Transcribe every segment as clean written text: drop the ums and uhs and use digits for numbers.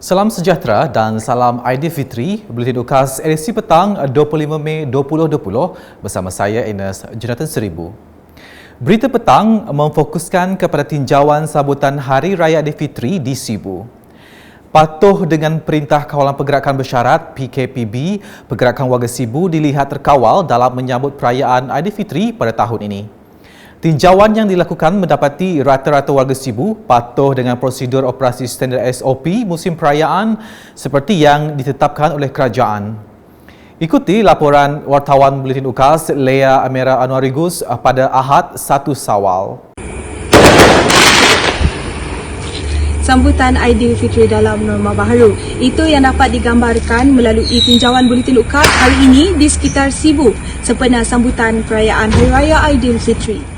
Salam sejahtera dan salam Aidilfitri, Buletin UKAS edisi petang 25 Mei 2020 bersama saya Ines Jonathan Seribu. Berita petang memfokuskan kepada tinjauan sambutan Hari Raya Aidilfitri di Sibu. Patuh dengan Perintah Kawalan Pergerakan Bersyarat PKPB, Pergerakan Warga Sibu dilihat terkawal dalam menyambut perayaan Aidilfitri pada tahun ini. Tinjauan yang dilakukan mendapati rata-rata warga Sibu patuh dengan prosedur operasi standard SOP musim perayaan seperti yang ditetapkan oleh kerajaan. Ikuti laporan wartawan Buletin UKAS Lea Amira Anwarigus pada Ahad 1 Syawal. Sambutan Aidilfitri dalam norma baharu. Itu yang dapat digambarkan melalui tinjauan Buletin UKAS hari ini di sekitar Sibu sempena sambutan perayaan Hari Raya Aidilfitri.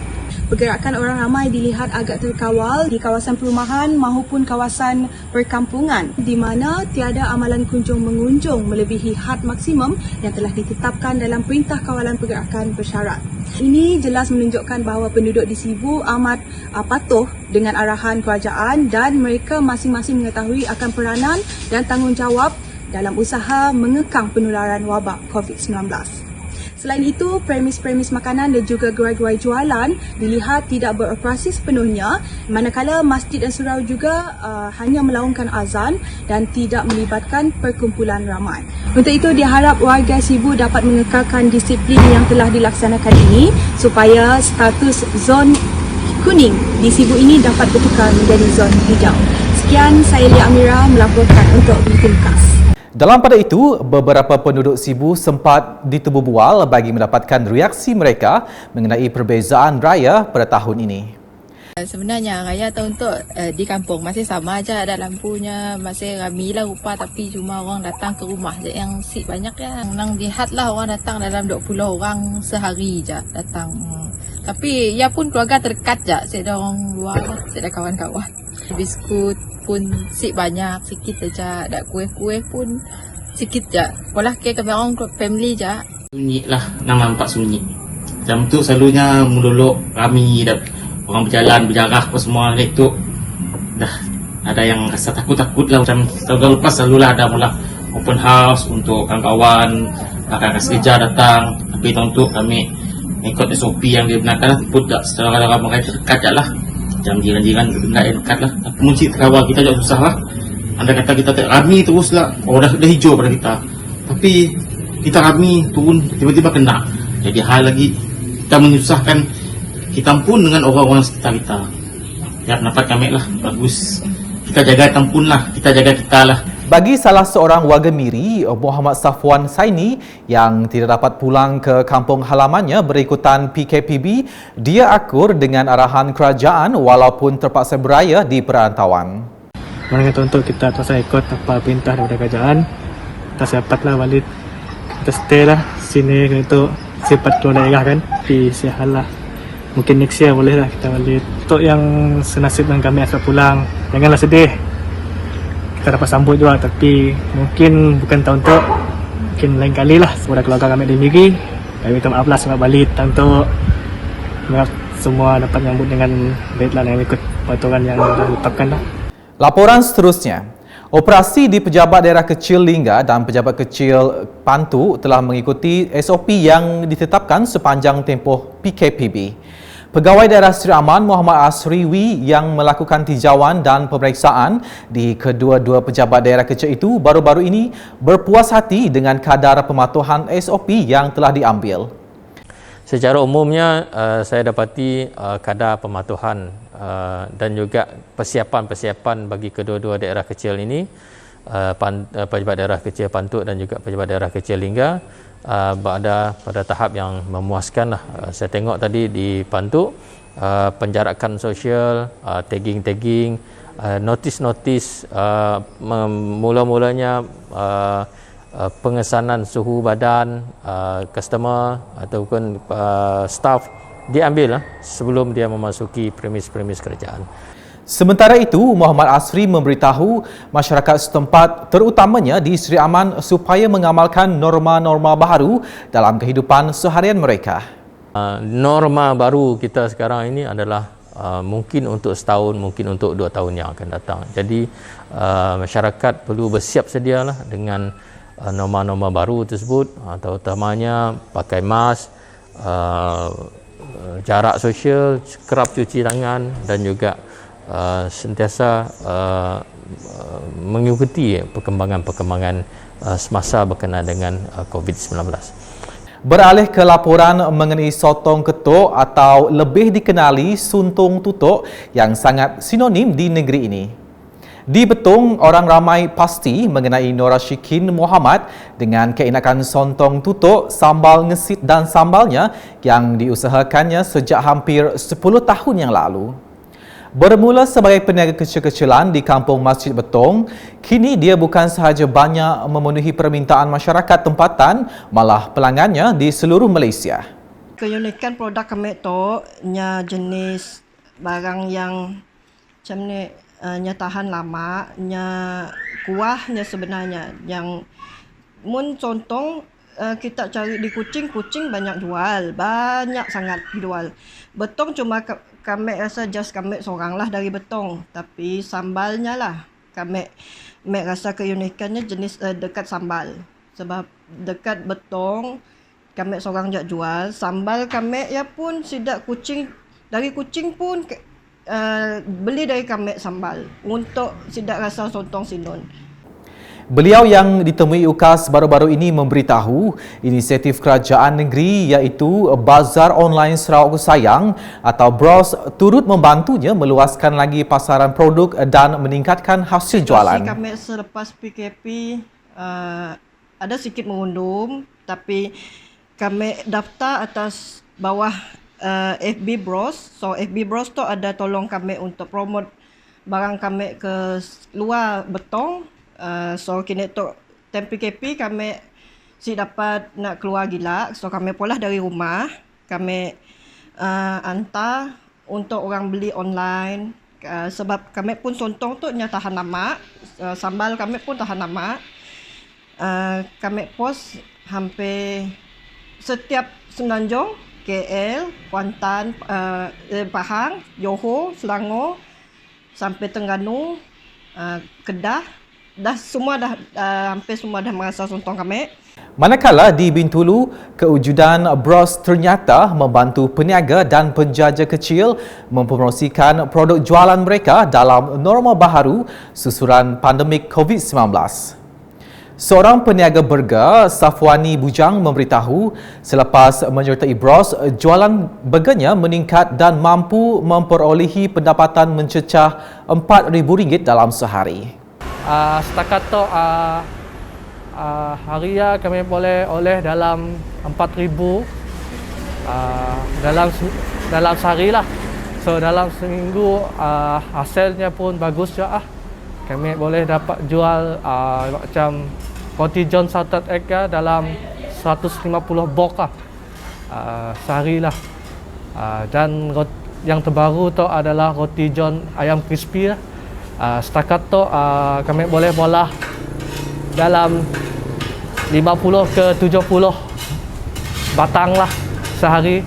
Pergerakan orang ramai dilihat agak terkawal di kawasan perumahan maupun kawasan perkampungan di mana tiada amalan kunjung mengunjung melebihi had maksimum yang telah ditetapkan dalam Perintah Kawalan Pergerakan Bersyarat. Ini jelas menunjukkan bahawa penduduk di Sibu amat patuh dengan arahan kerajaan dan mereka masing-masing mengetahui akan peranan dan tanggungjawab dalam usaha mengekang penularan wabak COVID-19. Selain itu, premis-premis makanan dan juga gerai-gerai jualan dilihat tidak beroperasi sepenuhnya, manakala masjid dan surau juga hanya melaungkan azan dan tidak melibatkan perkumpulan ramai. Untuk itu, diharap warga Sibu dapat mengekalkan disiplin yang telah dilaksanakan ini supaya status zon kuning di Sibu ini dapat bertukar menjadi zon hijau. Sekian, saya Lea Amira melaporkan untuk Buletin UKAS. Dalam pada itu, beberapa penduduk Sibu sempat ditebu bual bagi mendapatkan reaksi mereka mengenai perbezaan raya pada tahun ini. Sebenarnya raya tahun tu di kampung masih sama aja, ada lampunya, masih ramailah rupa, tapi cuma orang datang ke rumah je yang banyak ya. Nang lihat lah orang datang dalam 20 orang sehari je datang. Tapi ya pun keluarga terdekat je, saya ada orang luar, saya ada kawan-kawan. Biskut pun banyak, sikit aja, ada kuih-kuih pun sikit je. Walau kami orang family je. Sunyi lah, nampak sunyi. Jam tu selalunya mudolok ramai dah. Orang berjalan, berjarah apa semua itu dah ada yang rasa takut-takut lah. Macam tahun lepas selalulah ada mula open house untuk kawan-kawan, rakan-rakan sekerja datang. Tapi tahun tu kami ikut SOP yang dibenarkan lah, pun tak secara ramai terdekat je lah. Macam jiran-jiran benda yang dekat lah. Tapi kunci terawal kita juga susah lah. Anda kata kita tak rami terus lah, dah hijau pada kita. Tapi kita rami turun tiba-tiba kena. Jadi hal lagi kita menyusahkan kita pun dengan orang-orang sekitar kita. Ya, pendapat kami lah, bagus. Kita jaga tampun lah, kita jaga kita lah. Bagi salah seorang warga Miri, Muhammad Safwan Saini yang tidak dapat pulang ke kampung halamannya berikutan PKPB, dia akur dengan arahan kerajaan walaupun terpaksa beraya di perantauan. Mana kata untuk kita terpaksa ikut apa perintah daripada kerajaan, kita siapatlah balik. Kita stay lah sini untuk sifat keluar daerah kan, di sihat lah. Mungkin next year boleh lah kita balik. Untuk yang senasib dengan kami asal pulang, janganlah sedih. Kita dapat sambut juga, tapi mungkin bukan tahun tu, mungkin lain kali lah. Kepada keluarga kami di Miri, kami minta maaf lah sebab balik tahun tu. Semua dapat menyambut dengan baik lah, dengan ikut peraturan yang ditetapkan lah. Laporan seterusnya. Operasi di Pejabat Daerah Kecil Lingga dan Pejabat Kecil Pantu telah mengikuti SOP yang ditetapkan sepanjang tempoh PKPB. Pegawai Daerah Seri Aman Muhammad Asriwi yang melakukan tinjauan dan pemeriksaan di kedua-dua pejabat daerah kecil itu baru-baru ini berpuas hati dengan kadar pematuhan SOP yang telah diambil. Secara umumnya saya dapati kadar pematuhan dan juga persiapan-persiapan bagi kedua-dua daerah kecil ini, Pejabat Daerah Kecil Pantuk dan juga Pejabat Daerah Kecil Lingga, berada pada tahap yang memuaskan lah. Saya tengok tadi di Pantuk, penjarakan sosial, tagging-tagging, notis-notis, mula-mulanya pengesanan suhu badan customer ataupun staff diambil lah sebelum dia memasuki premis-premis kerajaan. Sementara itu, Muhammad Asri memberitahu masyarakat setempat terutamanya di Seri Aman supaya mengamalkan norma-norma baharu dalam kehidupan seharian mereka. Norma baru kita sekarang ini adalah mungkin untuk setahun, mungkin untuk 2 tahun yang akan datang. Jadi masyarakat perlu bersiap sedialah dengan norma-norma baru tersebut, terutamanya pakai mask, jarak sosial, kerap cuci tangan dan juga sentiasa mengikuti perkembangan-perkembangan semasa berkenaan dengan COVID-19. Beralih ke laporan mengenai sotong ketuk atau lebih dikenali suntung tutuk yang sangat sinonim di negeri ini. Di Betong, orang ramai pasti mengenai Nur Rashikin Muhammad dengan keenakan sontong tutuk, sambal ngesit dan sambalnya yang diusahakannya sejak hampir 10 tahun yang lalu. Bermula sebagai peniaga kecil-kecilan di kampung Masjid Betong, kini dia bukan sahaja banyak memenuhi permintaan masyarakat tempatan, malah pelanggannya di seluruh Malaysia. Keunikan produk kami tu nya jenis barang yang macam ni, nya tahan lama, nya kuahnya sebenarnya yang mun contoh kita cari di Kuching banyak jual, banyak sangat jual. Betong cuma kami rasa just kami seorang lah dari Betong, tapi sambalnya lah kami rasa keunikannya jenis dekat sambal. Sebab dekat Betong kami seorang je jual, sambal kami ya pun sidak Kuching, dari Kuching pun beli dari kami sambal untuk sidak rasa sontong sinun. Beliau yang ditemui UKAS baru-baru ini memberitahu inisiatif kerajaan negeri iaitu Bazar Online Sarawak Sayang atau BROS turut membantunya meluaskan lagi pasaran produk dan meningkatkan hasil jualan. Kami selepas PKP ada sikit mengundum, tapi kami daftar atas bawah FB BROS. So FB BROS tu ada tolong kami untuk promote barang kami ke luar Betong. So kini tu time PKP kami si dapat nak keluar gila, so kami pula dari rumah kami hantar untuk orang beli online, sebab kami pun sontong tu nya tahan lama, sambal kami pun tahan lama. Kami post hampir setiap Semenanjung, KL, Kuantan, Pahang, Johor, Selangor sampai Terengganu, Kedah. Hampir semua dah merasa sontong kami. Manakala di Bintulu, kewujudan BROS ternyata membantu peniaga dan penjaja kecil mempromosikan produk jualan mereka dalam norma baharu susulan pandemik COVID-19. Seorang peniaga burger, Safwani Bujang, memberitahu selepas menyertai BROS, jualan burgernya meningkat dan mampu memperolehi pendapatan mencecah RM4,000 dalam sehari. Setakat tu harian kami boleh oleh dalam 4,000 dalam sehari lah. So dalam seminggu hasilnya pun bagus juga. Kami boleh dapat jual macam roti John salted egg dalam 150 box sehari lah. Dan yang terbaru tu adalah roti John ayam crispy lah. Setakat tu kami boleh bolah dalam 50 ke 70 batang lah sehari.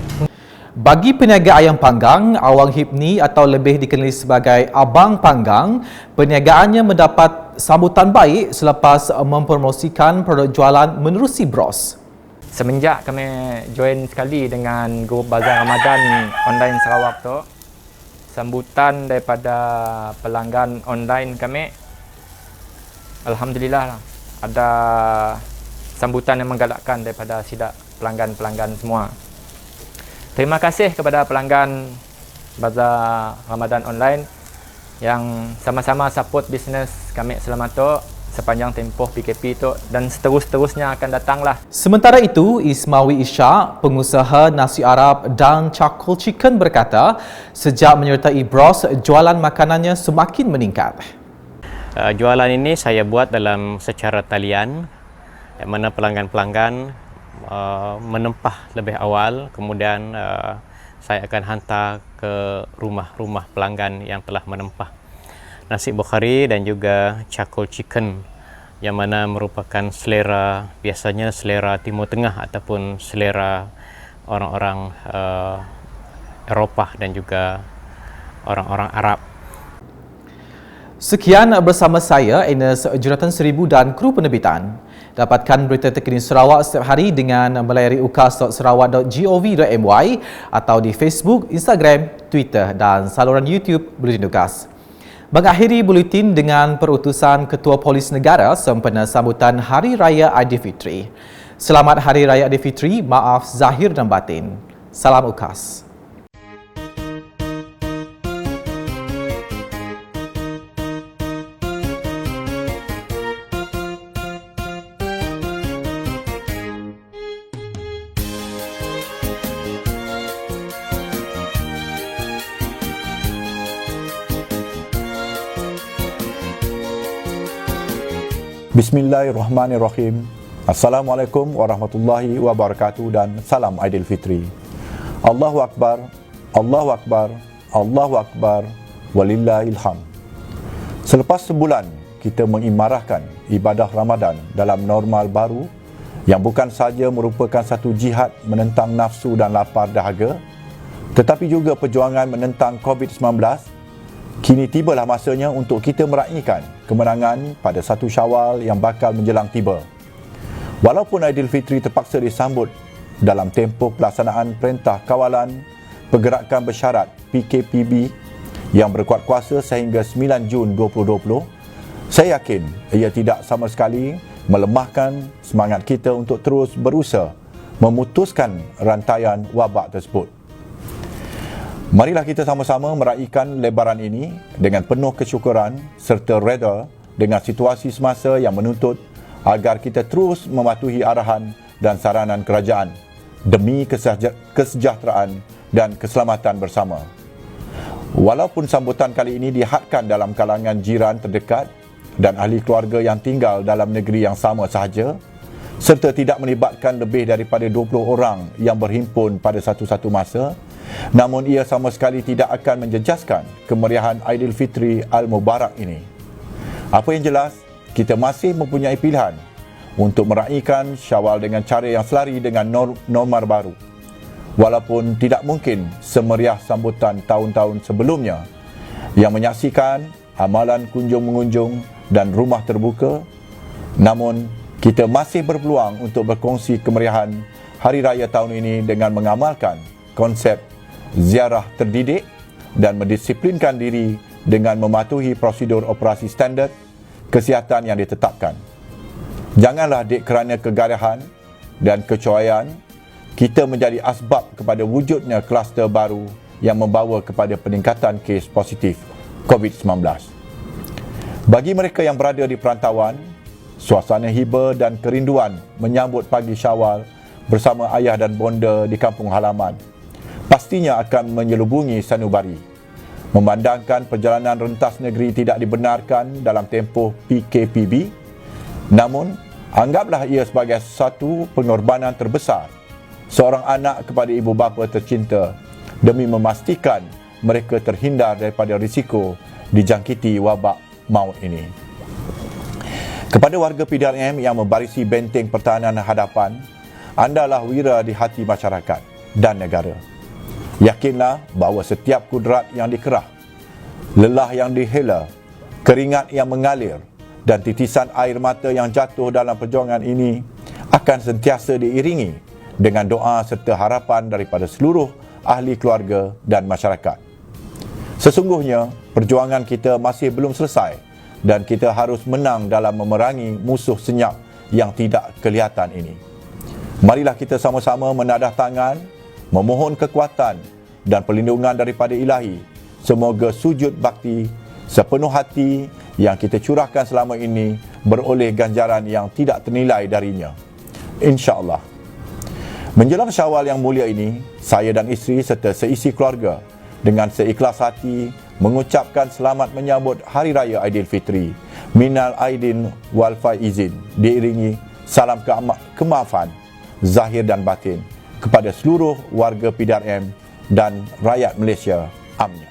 Bagi peniaga ayam panggang, Awang Hipni atau lebih dikenali sebagai Abang Panggang, perniagaannya mendapat sambutan baik selepas mempromosikan produk jualan menerusi BROS. Semenjak kami join sekali dengan grup Bazar Ramadan Online Sarawak tu, sambutan daripada pelanggan online kami, alhamdulillah ada sambutan yang menggalakkan daripada sidak pelanggan-pelanggan semua. Terima kasih kepada pelanggan Bazar Ramadan Online yang sama-sama support bisnes kami selama tu sepanjang tempoh PKP tu dan seterus-terusnya akan datanglah. Sementara itu, Ismawi Ishak, pengusaha nasi Arab dan charcoal chicken berkata, sejak menyertai BROS, jualan makanannya semakin meningkat. Jualan ini saya buat dalam secara talian, yang mana pelanggan-pelanggan menempah lebih awal, kemudian saya akan hantar ke rumah-rumah pelanggan yang telah menempah. Nasi Bukhari dan juga charcoal chicken yang mana merupakan selera, biasanya selera Timur Tengah ataupun selera orang-orang Eropah dan juga orang-orang Arab. Sekian bersama saya, Ines Jonathan Seribu dan kru penerbitan. Dapatkan berita terkini Sarawak setiap hari dengan melayari ukas.sarawak.gov.my atau di Facebook, Instagram, Twitter dan saluran YouTube Buletin Ukas. Mengakhiri buletin dengan perutusan Ketua Polis Negara sempena sambutan Hari Raya Aidilfitri. Selamat Hari Raya Aidilfitri, maaf zahir dan batin. Salam Ukas. Bismillahirrahmanirrahim. Assalamualaikum warahmatullahi wabarakatuh dan salam Aidilfitri. Allahu Akbar, Allahu Akbar, Allahu Akbar, walillahil hamd. Selepas sebulan kita mengimarahkan ibadah Ramadan dalam normal baru yang bukan sahaja merupakan satu jihad menentang nafsu dan lapar dahaga, tetapi juga perjuangan menentang COVID-19, kini tibalah masanya untuk kita meraihkan kemenangan pada 1 Syawal yang bakal menjelang tiba. Walaupun Aidilfitri terpaksa disambut dalam tempoh pelaksanaan Perintah Kawalan Pergerakan Bersyarat PKPB yang berkuat kuasa sehingga 9 Jun 2020, saya yakin ia tidak sama sekali melemahkan semangat kita untuk terus berusaha memutuskan rantaian wabak tersebut. Marilah kita sama-sama meraihkan lebaran ini dengan penuh kesyukuran serta reda dengan situasi semasa yang menuntut agar kita terus mematuhi arahan dan saranan kerajaan demi kesejahteraan dan keselamatan bersama. Walaupun sambutan kali ini dihadkan dalam kalangan jiran terdekat dan ahli keluarga yang tinggal dalam negeri yang sama sahaja, serta tidak melibatkan lebih daripada 20 orang yang berhimpun pada satu-satu masa, namun ia sama sekali tidak akan menjejaskan kemeriahan Aidilfitri Al-Mubarak ini. Apa yang jelas, kita masih mempunyai pilihan untuk meraihkan Syawal dengan cara yang selari dengan normal baru. Walaupun tidak mungkin semeriah sambutan tahun-tahun sebelumnya yang menyaksikan amalan kunjung-mengunjung dan rumah terbuka, namun kita masih berpeluang untuk berkongsi kemeriahan Hari Raya tahun ini dengan mengamalkan konsep ziarah terdidik dan mendisiplinkan diri dengan mematuhi prosedur operasi standard kesihatan yang ditetapkan. Janganlah dek kerana kegarahan dan kecoaian kita menjadi asbab kepada wujudnya kluster baru yang membawa kepada peningkatan kes positif COVID-19. Bagi mereka yang berada di perantauan, suasana hiba dan kerinduan menyambut pagi Syawal bersama ayah dan bonda di kampung halaman pastinya akan menyelubungi sanubari. Memandangkan perjalanan rentas negeri tidak dibenarkan dalam tempoh PKPB, namun anggaplah ia sebagai satu pengorbanan terbesar seorang anak kepada ibu bapa tercinta demi memastikan mereka terhindar daripada risiko dijangkiti wabak maut ini. Kepada warga PDRM yang membarisi benteng pertahanan hadapan, andalah wira di hati masyarakat dan negara. Yakinlah bahawa setiap kudrat yang dikerah, lelah yang dihela, keringat yang mengalir dan titisan air mata yang jatuh dalam perjuangan ini akan sentiasa diiringi dengan doa serta harapan daripada seluruh ahli keluarga dan masyarakat. Sesungguhnya, perjuangan kita masih belum selesai dan kita harus menang dalam memerangi musuh senyap yang tidak kelihatan ini. Marilah kita sama-sama menadah tangan, memohon kekuatan dan perlindungan daripada Ilahi. Semoga sujud bakti sepenuh hati yang kita curahkan selama ini beroleh ganjaran yang tidak ternilai darinya. InsyaAllah. Menjelang Syawal yang mulia ini, saya dan isteri serta seisi keluarga dengan seikhlas hati mengucapkan selamat menyambut Hari Raya Aidilfitri. Minal Aidin wal Faizin, diiringi salam kemaafan zahir dan batin kepada seluruh warga PDRM dan rakyat Malaysia. Amin.